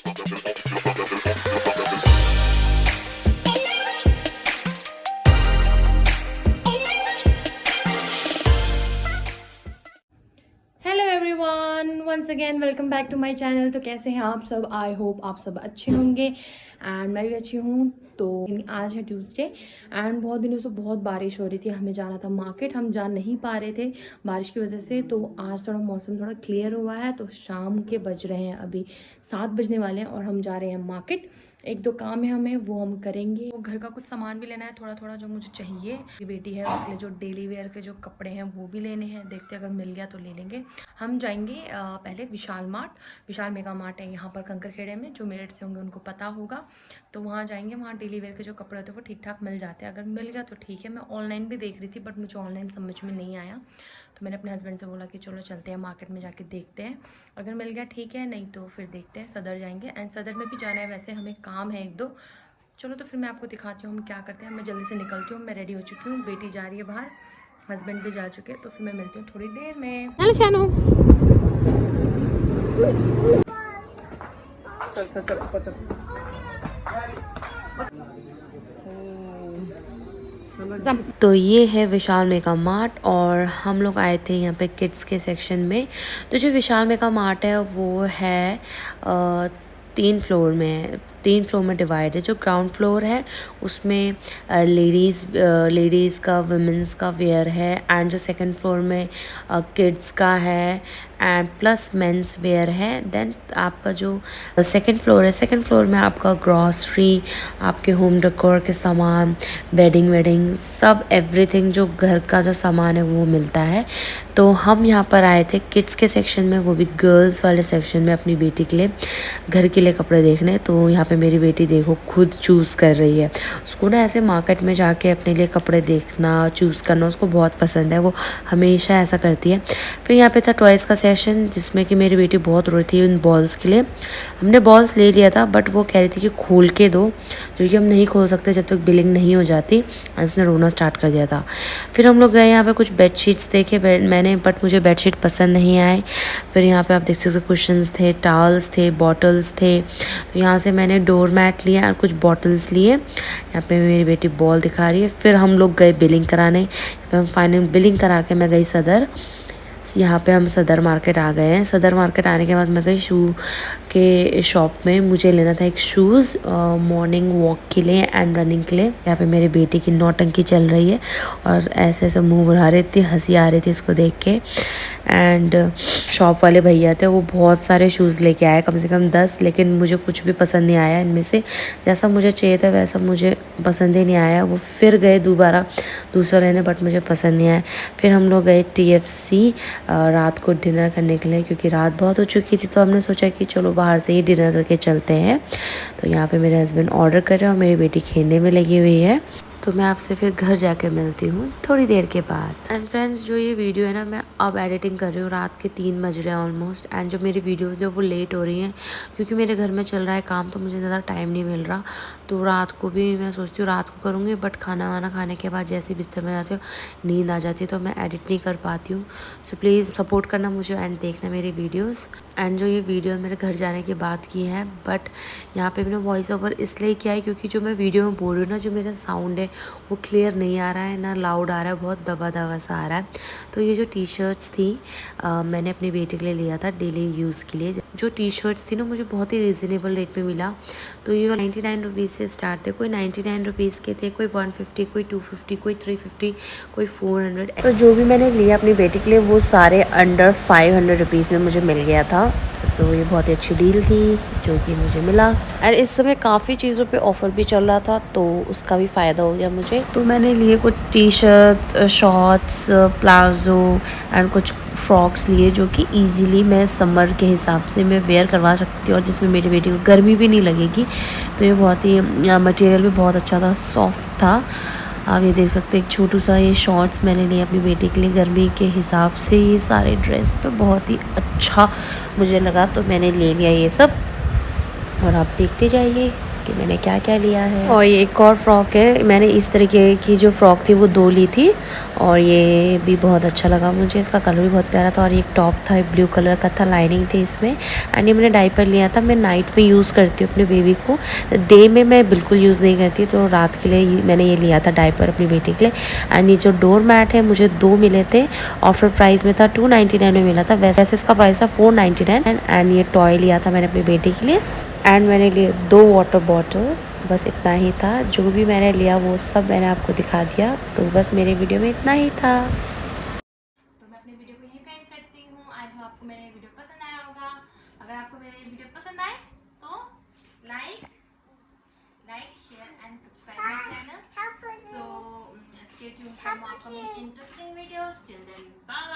Hello everyone, once again welcome back to my channel. तो कैसे हैं आप सब? आई होप आप सब अच्छे होंगे एंड मैं भी अच्छी हूँ। तो आज है ट्यूसडे एंड बहुत दिनों से बहुत बारिश हो रही थी। हमें जाना था मार्केट, हम जा नहीं पा रहे थे बारिश की वजह से। तो आज थोड़ा मौसम थोड़ा क्लियर हुआ है, तो शाम के बज रहे हैं, अभी 7 बजने वाले हैं और हम जा रहे हैं मार्केट। एक दो काम है हमें, वो हम करेंगे। वो घर का कुछ सामान भी लेना है थोड़ा थोड़ा जो मुझे चाहिए। मेरी बेटी है, उसके लिए जो डेली वेयर के जो कपड़े हैं वो भी लेने हैं। देखते हैं अगर मिल गया तो ले लेंगे। हम जाएंगे पहले विशाल मार्ट। विशाल मेगा मार्ट है यहाँ पर कंकरखेड़े में, जो मेरठ से होंगे उनको पता होगा। तो वहाँ जाएंगे, वहाँ डेली वेयर के जो कपड़े होते हैं वो ठीक ठाक मिल जाते हैं। अगर मिल गया तो ठीक है। मैं ऑनलाइन भी देख रही थी बट मुझे ऑनलाइन समझ में नहीं आया, तो मैंने अपने हस्बैंड से बोला कि चलो चलते हैं मार्केट में, जाके देखते हैं। अगर मिल गया ठीक है, नहीं तो फिर देखते हैं सदर जाएंगे। एंड सदर में भी जाना है, वैसे हमें काम है एक दो। चलो तो फिर मैं आपको दिखाती हूँ हम क्या करते हैं। मैं जल्दी से निकलती हूँ, मैं रेडी हो चुकी हूँ, बेटी जा रही है बाहर, हस्बैंड भी जा चुके हैं। तो फिर मैं मिलती हूँ थोड़ी देर में। हेलो शानू, चल चल चल ऊपर चल। तो ये है विशाल मेगा मार्ट और हम लोग आए थे यहाँ पे किड्स के सेक्शन में। तो जो विशाल मेगा मार्ट है वो है 3 फ्लोर में डिवाइड है। जो ग्राउंड फ्लोर है उसमें लेडीज़ का, वुमेंस का वेयर है, एंड जो सेकंड फ्लोर में किड्स का है एंड प्लस मेंस वेयर है। देन आपका जो सेकंड फ्लोर है, सेकंड फ्लोर में आपका ग्रॉसरी, आपके होम डेकोर के सामान, वेडिंग सब एवरीथिंग जो घर का जो सामान है वो मिलता है। तो हम यहाँ पर आए थे किड्स के सेक्शन में, वो भी गर्ल्स वाले सेक्शन में, अपनी बेटी के लिए घर के लिए कपड़े देखने। तो यहाँ पे मेरी बेटी देखो खुद चूज़ कर रही है। उसको ना ऐसे मार्केट में जाके अपने लिए कपड़े देखना, चूज़ करना उसको बहुत पसंद है, वो हमेशा ऐसा करती है। फिर यहाँ पे था टॉयज़ का सेक्शन, जिसमें कि मेरी बेटी बहुत रो रही थी उन बॉल्स के लिए। हमने बॉल्स ले लिया था बट वो कह रही थी कि खोल के दो, जो कि हम नहीं खोल सकते जब तक बिलिंग नहीं हो जाती। और उसने रोना स्टार्ट कर दिया था। फिर हम लोग गए यहाँ पे कुछ बेडशीट्स देखे मैंने, बट मुझे बेडशीट पसंद नहीं आए। फिर यहाँ पे आप देख सकते हो कुशन्स थे, टॉवल्स थे, बॉटल्स थे। तो यहाँ से मैंने डोर मैट लिया और कुछ बॉटल्स लिए। यहाँ पे मेरी बेटी बॉल दिखा रही है। फिर हम लोग गए बिलिंग कराने। यहाँ पे हम फाइनल बिलिंग करा के मैं गई सदर। यहाँ पे हम सदर मार्केट आ गए हैं। सदर मार्केट आने के बाद मैं गई शू के शॉप में। मुझे लेना था एक शूज़ मॉर्निंग वॉक के लिए एंड रनिंग के लिए। यहाँ पे मेरी बेटी की नौटंकी चल रही है और ऐसे ऐसे मुंह बढ़ा रही थी, हंसी आ रही थी इसको देख के। एंड शॉप वाले भैया थे, वो बहुत सारे शूज़ लेके आए, कम से कम 10, लेकिन मुझे कुछ भी पसंद नहीं आया इनमें से। जैसा मुझे चाहिए था वैसा मुझे पसंद ही नहीं आया। वो फिर गए दोबारा दूसरा लेने, बट मुझे पसंद नहीं आया। फिर हम लोग गए TFC रात को डिनर करने के लिए, क्योंकि रात बहुत हो चुकी थी। तो हमने सोचा कि चलो बाहर से ही डिनर करके चलते हैं। तो यहाँ पे मेरे हस्बैंड ऑर्डर कर रहे हैं और मेरी बेटी खेलने में लगी हुई है। तो मैं आपसे फिर घर जाकर मिलती हूँ थोड़ी देर के बाद। एंड फ्रेंड्स, जो ये वीडियो है ना, मैं अब एडिटिंग कर रही हूँ, रात के 3 बज रहे हैं ऑलमोस्ट। एंड जो मेरी वीडियोज़ है वो लेट हो रही हैं, क्योंकि मेरे घर में चल रहा है काम, तो मुझे ज़्यादा टाइम नहीं मिल रहा। तो रात को भी मैं सोचती हूँ रात को करूँगी, बट खाना वाना खाने के बाद जैसे बिस्तर में जाती हूँ नींद आ जाती है, तो मैं एडिट नहीं कर पाती हूँ। सो प्लीज़ सपोर्ट करना मुझे एंड देखना मेरी वीडियोज़। एंड जो ये वीडियो मेरे घर जाने के बाद की है, बट यहाँ पे मैंने वॉइस ओवर इसलिए किया है क्योंकि जो मैं वीडियो में बोल रही हूँ ना, जो मेरा साउंड है वो क्लियर नहीं आ रहा है, ना लाउड आ रहा है, बहुत दबा दबा सा आ रहा है। तो ये जो टी-शर्ट्स थी मैंने अपनी बेटी के लिए लिया था डेली यूज़ के लिए। जो टी-शर्ट्स थी ना मुझे बहुत ही रिजनेबल रेट में मिला। तो ये 99 रुपीज़ से स्टार्ट थे, कोई 99 रुपीज़ के थे, कोई 150, कोई 250, कोई 350, कोई 400। तो जो भी मैंने लिया अपनी बेटी के लिए वो सारे अंडर 500 रुपीज़ में मुझे मिल गया था। सो ये बहुत ही अच्छी डील थी जो कि मुझे मिला। और इस समय काफ़ी चीज़ों पे ऑफ़र भी चल रहा था, तो उसका भी फ़ायदा हो गया मुझे। तो मैंने लिए कुछ टी-शर्ट्स, शॉर्ट्स, प्लाजो एंड कुछ फ्रॉक्स लिए, जो कि इजीली मैं समर के हिसाब से मैं वेयर करवा सकती थी और जिसमें मेरी बेटी को गर्मी भी नहीं लगेगी। तो ये बहुत ही मटेरियल भी बहुत अच्छा था, सॉफ्ट था। आप ये देख सकते हैं एक छोटू सा ये शॉर्ट्स मैंने लिए अपनी बेटी के लिए गर्मी के हिसाब से। ये सारे ड्रेस तो बहुत ही अच्छा मुझे लगा, तो मैंने ले लिया ये सब। और आप देखते जाइए कि मैंने क्या क्या लिया है। और ये एक और फ्रॉक है, मैंने इस तरीके की जो फ्रॉक थी वो 2 ली थी और ये भी बहुत अच्छा लगा मुझे, इसका कलर भी बहुत प्यारा था। और एक टॉप था ब्लू कलर का था, लाइनिंग थी इसमें। एंड ये मैंने डायपर लिया था, मैं नाइट में यूज़ करती हूँ अपने बेबी को, डे में मैं बिल्कुल यूज़ नहीं करती, तो रात के लिए मैंने ये लिया था डायपर अपनी बेटी के लिए। एंड ये जो डोर मैट है मुझे 2 मिले थे, ऑफर प्राइस में था, 299 में मिला था, वैसे इसका प्राइस था 499। एंड ये टॉय लिया था मैंने अपनी बेटी के लिए। एंड मैंने लिए 2 वाटर बॉटल, बस इतना ही था। जो भी मैंने लिया वो सब मैंने आपको दिखा दिया, तो बस मेरे वीडियो में इतना ही था। तो मैं अपनी वीडियो को यहीं पे एंड करती हूँ। आई होप आपको मेरा ये वीडियो पसंद आया होगा। अगर आपको मेरा ये वीडियो पसंद आए तो like share and subscribe my channel. So stay tuned for more upcoming interesting videos. Till then bye.